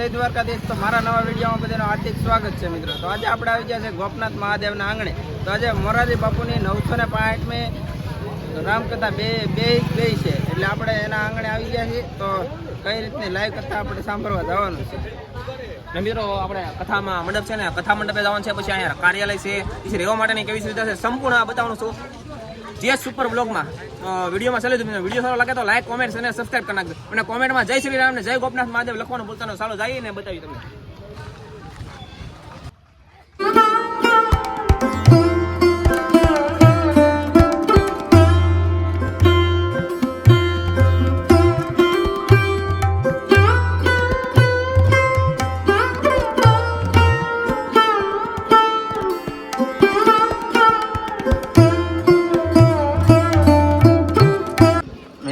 જય દ્વારકાધીશ। તો મારા નવા વિડીયોમાં બધાનું હાર્દિક સ્વાગત છે મિત્રો। તો આજે આપણે આવી ગયા છે ગોપનાથ મહાદેવના આંગણે। તો આજે મોરારી બાપુની 965મી રામકથા બે છે, એટલે આપણે એના આંગણે આવી ગયા છીએ। તો કઈ રીતની લાઈવ કથા આપણે સાંભળવા જવાનું છે ને મિત્રો। આપણે કથામાં મંડપ છે ને, કથા મંડપે જવાનું છે, પછી અહીંયા કાર્યાલય છે, પછી રહેવા માટેની કેવી સુવિધા છે, સંપૂર્ણ બતાવવાનું છું જે સુપર બ્લોગમાં વિડીયોમાં ચાલે છે। વિડીયો સારો લાગે તો લાઈક, કોમેન્ટ અને સબસ્ક્રાઈબ કરી નાખજો, અને કોમેન્ટમાં જય શ્રી રામ ને જય ગોપનાથ મહાદેવ લખવાનું ભૂલતા ન। ચાલો જઈએ ને બતાવી તમને।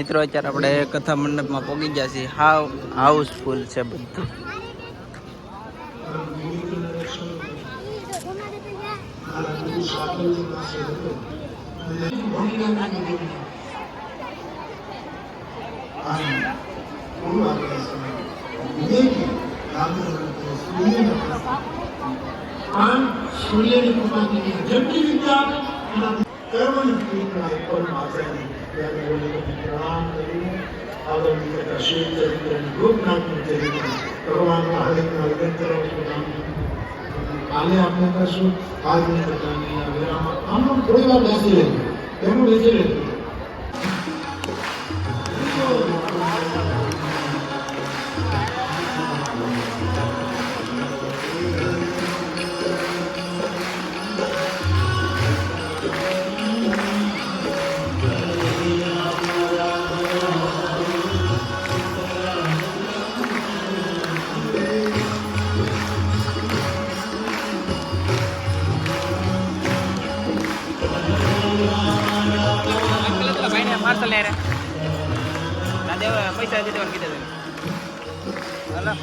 મિત્રો અત્યારે આપણે કથા મંડપમાં પહોંચી ગયા છીએ। હાઉસફુલ છે બધું। કાલે આપણે કરશું આજની કથાની વિરામ આમ થોડી વાર બેસી રહેજો, એનું બેસી રહેજો। પાર્સલ લે રે દેવ પૈસા દેવાનું કીધું હાલો।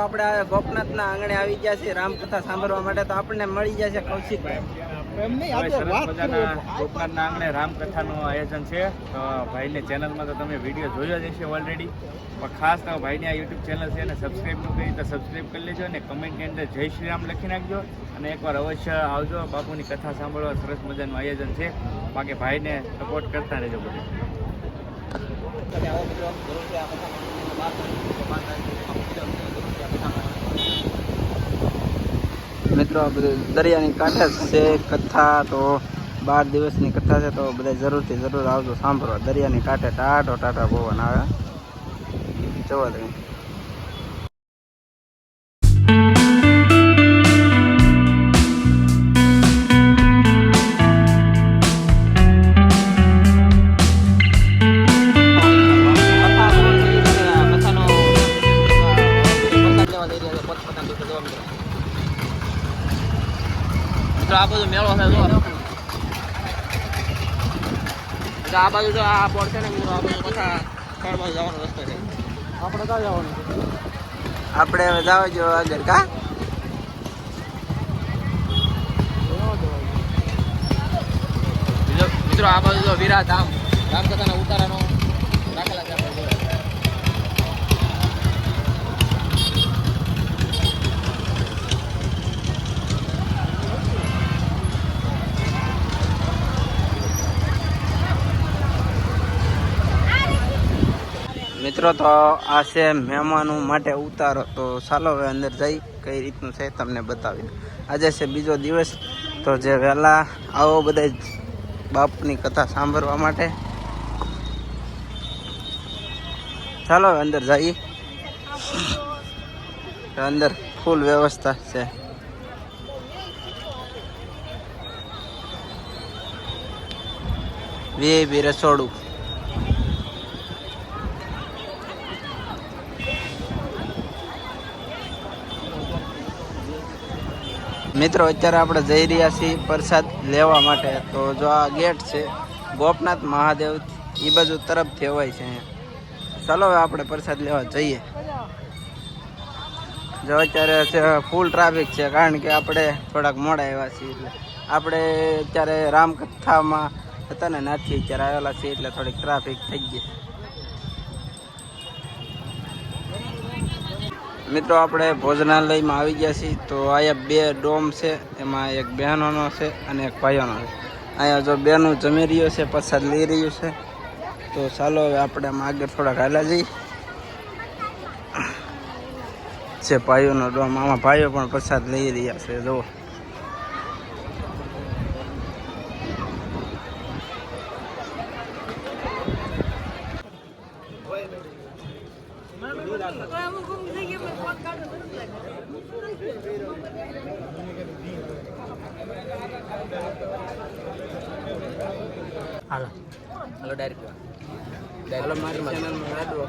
આપણે આ ગોપનાથના આંગણે આવી ગયા છીએ રામકથા સાંભળવા માટે. તો આપણને મળી જશે કૌશિકભાઈ. ગોપનાથના આંગણે રામકથાનું આયોજન છે. તો ભાઈની ચેનલમાં તો તમે વિડીયો જોયો જ હશે ઓલરેડી, પણ ખાસ તો ભાઈની આ યુટ્યુબ ચેનલ છે અને સબસ્ક્રાઈબ ન કરી તો સબસ્ક્રાઈબ કરી લેજો અને કમેન્ટની અંદર જય શ્રી રામ લખી નાખજો. અને એકવાર અવશ્ય આવજો, બાપુની કથા સાંભળવા સરસ મજાનું આયોજન છે. બાકી ભાઈને સપોર્ટ કરતા રહેજો બધું. મિત્રો આ બધું દરિયાની કાંઠે છે કથા. તો 12 દિવસની કથા છે, તો બધા જરૂર આવજો સાંભળવા. દરિયાની કાંઠે ટાટા પવન આવે. જોવા તમે. આ બધું મેળો છે જો. આ બાજુ જો આ બોર્ડ છે ને મિત્રો, આ બધું કથા સ્થળ બાજુ જવાનો રસ્તો છે. આપણે ક્યાં જવાનું છે? આપણે હવે જાવ જો આગળ કા. મિત્રો આ બાજુ જો વિરાટ ધામ રામકથાના ઉતારાનો રાખેલા છે આપણે જોડે. મિત્રો તો આ છે મહેમાનો માટે ઉતારો. તો ચાલો હવે અંદર જઈ કઈ રીતનું છે તમને બતાવી દઉં. આજે છે બીજો દિવસ, તો જે વહેલા આવો બધા બાપની કથા સાંભળવા માટે. ચાલો હવે અંદર જઈએ. અંદર ફૂલ વ્યવસ્થા છે. વીઆઈપી રસોડું. મિત્રો અત્યારે આપણે જઈ રહ્યા છીએ પ્રસાદ લેવા માટે. તો જો આ ગેટ છે ગોપનાથ મહાદેવ એ બાજુ તરફથી અવાય છે અહીંયા. ચાલો હવે આપણે પ્રસાદ લેવા જઈએ. જો અત્યારે ફૂલ ટ્રાફિક છે, કારણ કે આપણે થોડાક મોડા આવ્યા છીએ. એટલે આપણે અત્યારે રામકથામાં હતા ને નાથી અત્યારે આવેલા છીએ, એટલે થોડીક ટ્રાફિક થઈ ગઈ. મિત્રો આપણે ભોજનાલયમાં આવી ગયા છીએ. તો અહીંયા 2 ડોમ છે, એમાં એક બહેનોનો છે અને એક ભાઈઓનો છે. અહીંયા જો બેનું જમી રહ્યો છે, પ્રસાદ લઈ રહ્યું છે. તો ચાલો હવે આપણે આમ આગળ થોડાક હાલા જઈએ. છે ભાઈઓનો ડોમ, આમાં ભાઈઓ પણ પ્રસાદ લઈ રહ્યા છે. જુઓ હાલો ડાયરેક્ટ મારી ચેનલમાં લાડવો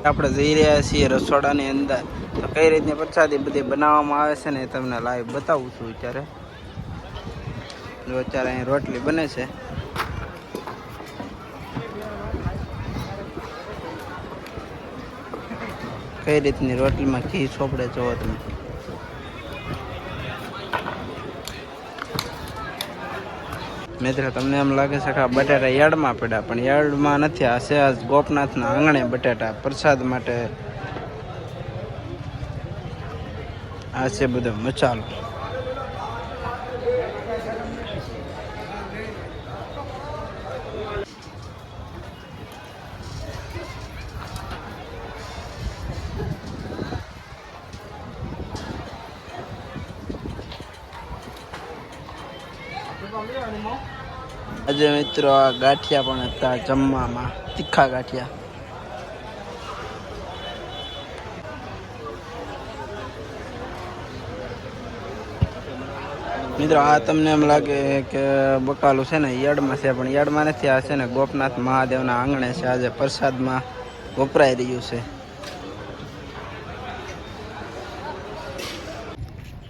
આપણે જઈ રહ્યા છીએ રસોડાની અંદર. તો કઈ રીતની પ્રસાદી બધી બનાવવામાં આવે છે ને એ તમને લાઈવ બતાવું છું. અત્યારે જો અત્યારે અહીં રોટલી બને છે. કઈ રીતની રોટલીમાં ઘી ચોપડે જોવો તમે. મિત્રો તમને એમ લાગે છે કે આ બટાટા યાર્ડમાં પડ્યા, પણ યાર્ડમાં નથી. આ છે આજ ગોપનાથના આંગણે બટાટા પ્રસાદ માટે. આ છે બધો મસાલો. આજે મિત્રો આ ગાંઠિયા પણ હતા જમવામાં, તીખા ગાંઠિયા. મિત્રો આ તમને એમ લાગે કે બકાલું છે ને યાર્ડમાં છે, પણ યાર્ડમાં નથી. આ છે ને ગોપનાથ મહાદેવના આંગણે છે. આજે પ્રસાદમાં વપરાઈ રહ્યું છે.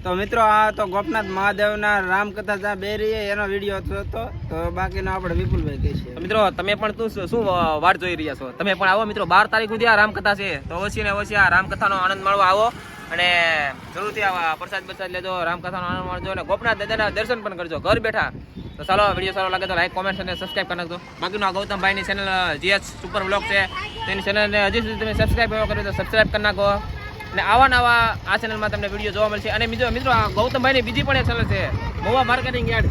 તો તો મિત્રો આ તો ગોપનાથ મહાદેવના રામકથા જ્યાં બે રહી એનો વિડીયો હતો. તો બાકીનો આપણે વિપુલભાઈ કહીશું. તો મિત્રો તમે પણ શું વાટ જોઈ રહ્યા છો? તમે પણ આવો મિત્રો, 12 તારીખ સુધી આ રામકથા છે, તો અવશ્ય ને અવશ્ય આ રામકથાનો આનંદ માણવા આવો અને જરૂરથી આવા પ્રસાદ લેજો, રામકથાનો આનંદ માણજો અને ગોપનાથ દાદાના દર્શન પણ કરજો ઘર બેઠા. તો ચાલો, વિડીયો સારો લાગે તો લાઈક, કોમેન્ટ અને સબસ્ક્રાઈબ કરી નાખજો. બાકીનો આ ગૌતમભાઈની ચેનલ GH સુપર વ્લોગ છે, તેની ચેનલને હજી સુધી તમે સબસ્ક્રાઈબ કર્યો તો સબસ્ક્રાઈબ કરી નાખો. અને આવા આ ચેનલમાં તમને વિડીયો જોવા મળશે. અને મિત્રો આ ગૌતમભાઈની બીજી પણ એક ચેનલ છે, મોવા માર્કેટિંગ યાર્ડ,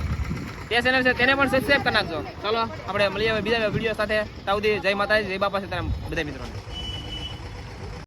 તે ચેનલ છે, તેને પણ સબસ્ક્રાઈબ કરી નાખજો. ચાલો આપણે મળીએ બીજા વિડીયો સાથે. ત્યાં સુધી જય માતાજી, જય બાપા સીતારામ બધા મિત્રોને.